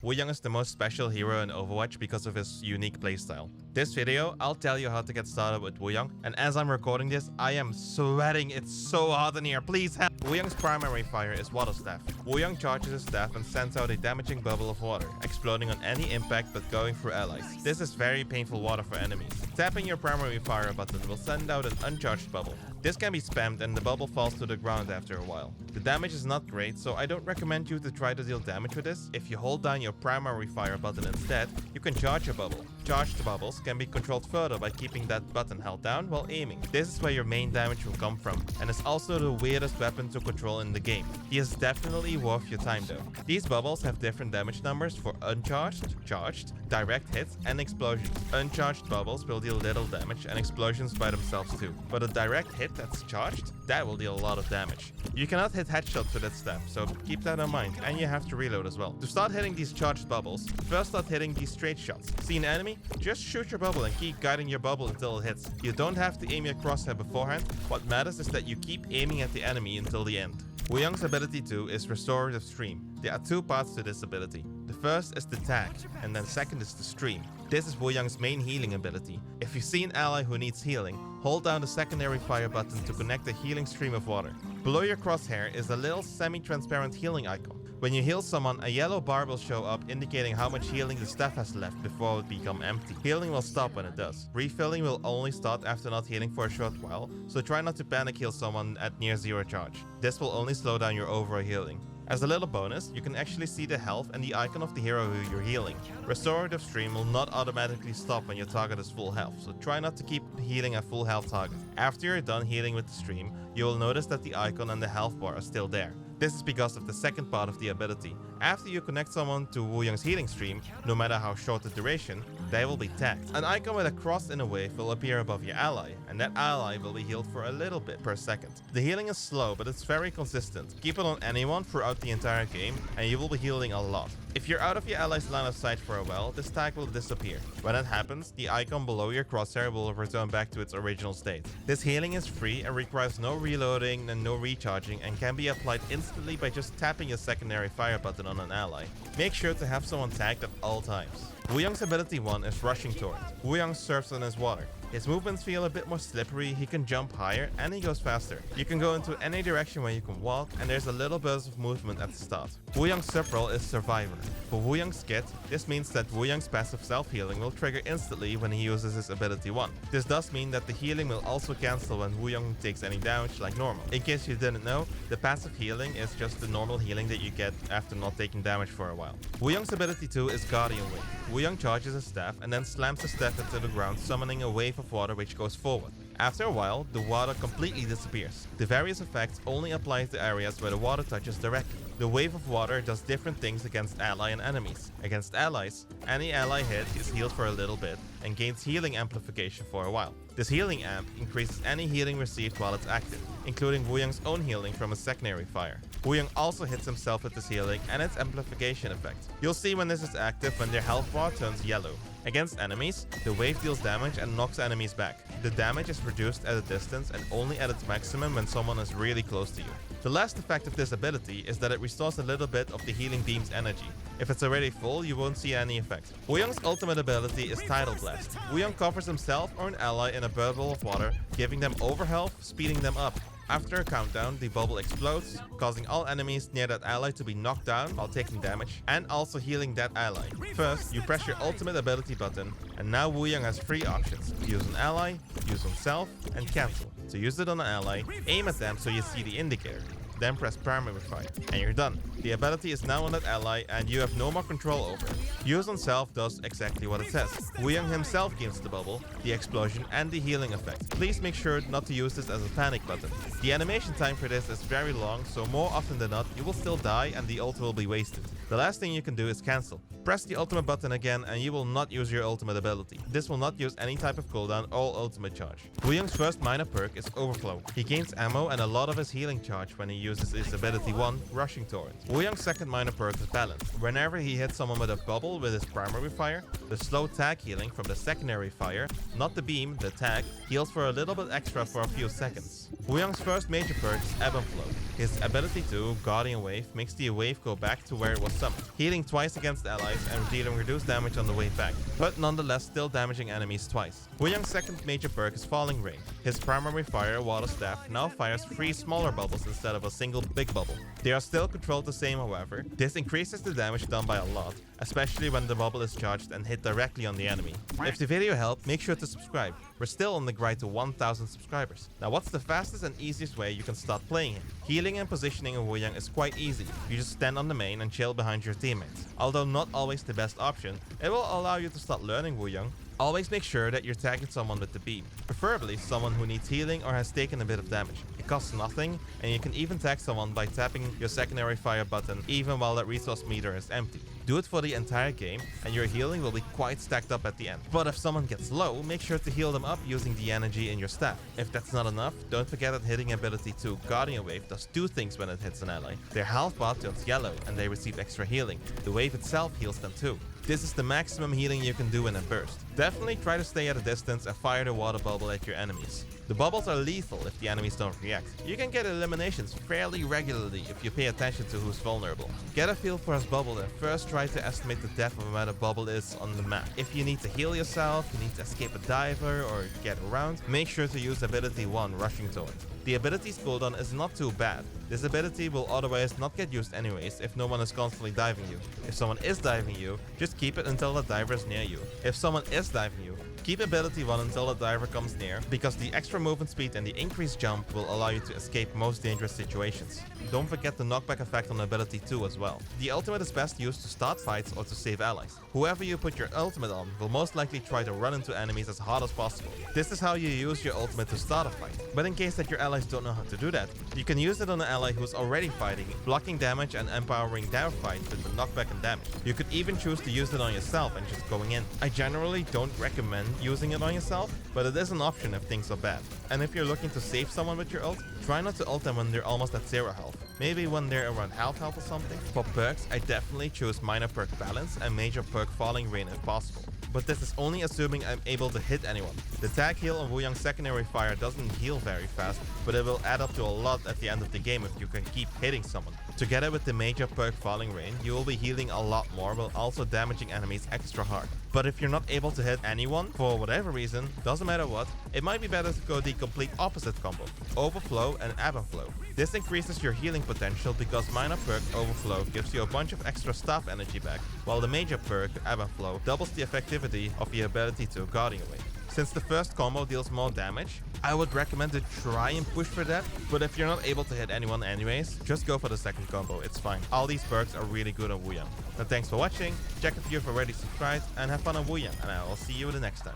Wuyang is the most special hero in Overwatch because of his unique playstyle. This video, I'll tell you how to get started with Wuyang, and as I'm recording this, I am sweating. It's so hot in here, please help! Wuyang's primary fire is Water Staff. Wuyang charges his staff and sends out a damaging bubble of water, exploding on any impact but going through allies. This is very painful water for enemies. Tapping your primary fire button will send out an uncharged bubble. This can be spammed and the bubble falls to the ground after a while. The damage is not great, so I don't recommend you to try to deal damage with this. If you hold down your primary fire button instead, you can charge your bubble. Charged bubbles can be controlled further by keeping that button held down while aiming. This is where your main damage will come from, and is also the weirdest weapon to control in the game. He is definitely worth your time though. These bubbles have different damage numbers for uncharged, charged, direct hits, and explosions. Uncharged bubbles will deal little damage, and explosions by themselves too. But a direct hit that's charged, that will deal a lot of damage. You cannot hit headshots with that staff, so keep that in mind, and you have to reload as well. To start hitting these charged bubbles, first start hitting these straight shots. See an enemy? Just shoot your bubble and keep guiding your bubble until it hits. You don't have to aim your crosshair beforehand. What matters is that you keep aiming at the enemy until the end. Wuyang's ability 2 is Restorative Stream. There are two parts to this ability. The first is the tag, and then second is the stream. This is Wuyang's main healing ability. If you see an ally who needs healing, hold down the secondary fire button to connect a healing stream of water. Below your crosshair is a little semi-transparent healing icon. When you heal someone, a yellow bar will show up indicating how much healing the staff has left before it becomes empty. Healing will stop when it does. Refilling will only start after not healing for a short while, so try not to panic heal someone at near zero charge. This will only slow down your overall healing. As a little bonus, you can actually see the health and the icon of the hero who you're healing. Restorative Stream will not automatically stop when your target is full health, so try not to keep healing a full health target. After you're done healing with the stream, you will notice that the icon and the health bar are still there. This is because of the second part of the ability. After you connect someone to Wuyang's healing stream, no matter how short the duration, they will be tagged. An icon with a cross in a wave will appear above your ally, and that ally will be healed for a little bit per second. The healing is slow, but it's very consistent. Keep it on anyone throughout the entire game, and you will be healing a lot. If you're out of your ally's line of sight for a while, this tag will disappear. When that happens, the icon below your crosshair will return back to its original state. This healing is free and requires no reloading and no recharging, and can be applied instantly by just tapping a secondary fire button on an ally. Make sure to have someone tagged at all times. Wuyang's ability 1 is Rushing Torrent. Wuyang surfs on his water. His movements feel a bit more slippery, he can jump higher, and he goes faster. You can go into any direction where you can walk, and there's a little burst of movement at the start. Wuyang's sub-role is Survivor. For Wuyang's kit, this means that Wuyang's passive self-healing will trigger instantly when he uses his ability 1. This does mean that the healing will also cancel when Wuyang takes any damage like normal. In case you didn't know, the passive healing is just the normal healing that you get after not taking damage for a while. Wuyang's ability 2 is Guardian Wave. Wuyang charges his staff and then slams the staff into the ground, summoning a wave of water which goes forward. After a while, the water completely disappears. The various effects only apply to areas where the water touches directly. The wave of water does different things against ally and enemies. Against allies, any ally hit is healed for a little bit and gains healing amplification for a while. This healing amp increases any healing received while it's active, including Wuyang's own healing from a secondary fire. Wuyang also hits himself with this healing and its amplification effect. You'll see when this is active when their health bar turns yellow. Against enemies, the wave deals damage and knocks enemies back. The damage is reduced at a distance and only at its maximum when someone is really close to you. The last effect of this ability is that it restores a little bit of the healing beam's energy. If it's already full, you won't see any effect. Wuyang's ultimate ability is Tidal Blast. Wuyang covers himself or an ally in a bubble of water, giving them overhealth, speeding them up. After a countdown, the bubble explodes, causing all enemies near that ally to be knocked down while taking damage, and also healing that ally. First, you press your ultimate ability button, and now Wuyang has 3 options. Use an ally, use himself, and cancel. To use it on an ally, aim at them so you see the indicator. Then press primary fire, and you're done. The ability is now on that ally, and you have no more control over it. Use on self does exactly what it says. Wuyang himself gains the bubble, the explosion, and the healing effect. Please make sure not to use this as a panic button. The animation time for this is very long, so more often than not, you will still die and the ult will be wasted. The last thing you can do is cancel. Press the ultimate button again and you will not use your ultimate ability. This will not use any type of cooldown or ultimate charge. Wuyang's first minor perk is Overflow. He gains ammo and a lot of his healing charge when he uses his ability 1, Rushing Torrent. Wuyang's second minor perk is Balance. Whenever he hits someone with a bubble with his primary fire, the slow tag healing from the secondary fire, not the beam, the tag, heals for a little bit extra for a few seconds. Wuyang's first major perk is Ebb and Flow. His ability 2, Guardian Wave, makes the wave go back to where it was summoned, healing twice against allies and dealing reduced damage on the way back, but nonetheless still damaging enemies twice. Wuyang's second major perk is Falling Rain. His primary fire, Water Staff, now fires 3 smaller bubbles instead of a single big bubble. They are still controlled the same, however. This increases the damage done by a lot, especially when the bubble is charged and hit directly on the enemy. If the video helped, make sure to subscribe. We're still on the grind to 1000 subscribers. Now, what's the fastest and easiest way you can start playing him? Healing and positioning in Wuyang is quite easy. You just stand on the main and chill behind your teammates. Although not always the best option, it will allow you to start learning Wuyang. Always make sure that you're tagging someone with the beam, preferably someone who needs healing or has taken a bit of damage. It costs nothing, and you can even tag someone by tapping your secondary fire button even while that resource meter is empty. Do it for the entire game, and your healing will be quite stacked up at the end. But if someone gets low, make sure to heal them up using the energy in your staff. If that's not enough, don't forget that hitting ability 2, Guardian Wave, does 2 things when it hits an ally. Their health bar turns yellow, and they receive extra healing. The wave itself heals them too. This is the maximum healing you can do in a burst. Definitely try to stay at a distance and fire the water bubble at your enemies. The bubbles are lethal if the enemies don't react. You can get eliminations fairly regularly if you pay attention to who's vulnerable. Get a feel for his bubble and first try to estimate the depth of where the bubble is on the map. If you need to heal yourself, you need to escape a diver or get around, make sure to use ability 1, Rushing Torrent. The ability's cooldown is not too bad. This ability will otherwise not get used anyways if no one is constantly diving you. If someone is diving you, just keep it until the diver is near you. If someone is diving you, keep ability 1 until the diver comes near, because the extra movement speed and the increased jump will allow you to escape most dangerous situations. Don't forget the knockback effect on ability 2 as well. The ultimate is best used to start fights or to save allies. Whoever you put your ultimate on will most likely try to run into enemies as hard as possible. This is how you use your ultimate to start a fight. But in case that your allies don't know how to do that, you can use it on an ally who's already fighting, blocking damage and empowering their fight with the knockback and damage. You could even choose to use it on yourself and just going in. I generally don't recommend using it on yourself, but it is an option if things are bad. And if you're looking to save someone with your ult, try not to ult them when they're almost at 0 health. Maybe when they're around half health or something. For perks, I definitely choose minor perk Balance and major perk Falling Rain if possible. But this is only assuming I'm able to hit anyone. The tag heal on Wuyang's secondary fire doesn't heal very fast, but it will add up to a lot at the end of the game if you can keep hitting someone. Together with the major perk Falling Rain, you will be healing a lot more while also damaging enemies extra hard. But if you're not able to hit anyone, for whatever reason, doesn't matter what, it might be better to go the complete opposite combo, Overflow and Ebb and Flow. This increases your healing potential because minor perk Overflow gives you a bunch of extra staff energy back, while the major perk Ebb and Flow doubles the effectivity of the ability to Guardian Wave. Since the first combo deals more damage, I would recommend to try and push for that, but if you're not able to hit anyone anyways, just go for the second combo, it's fine. All these perks are really good on Wuyang. Now thanks for watching, check if you've already subscribed, and have fun on Wuyang, and I will see you the next time.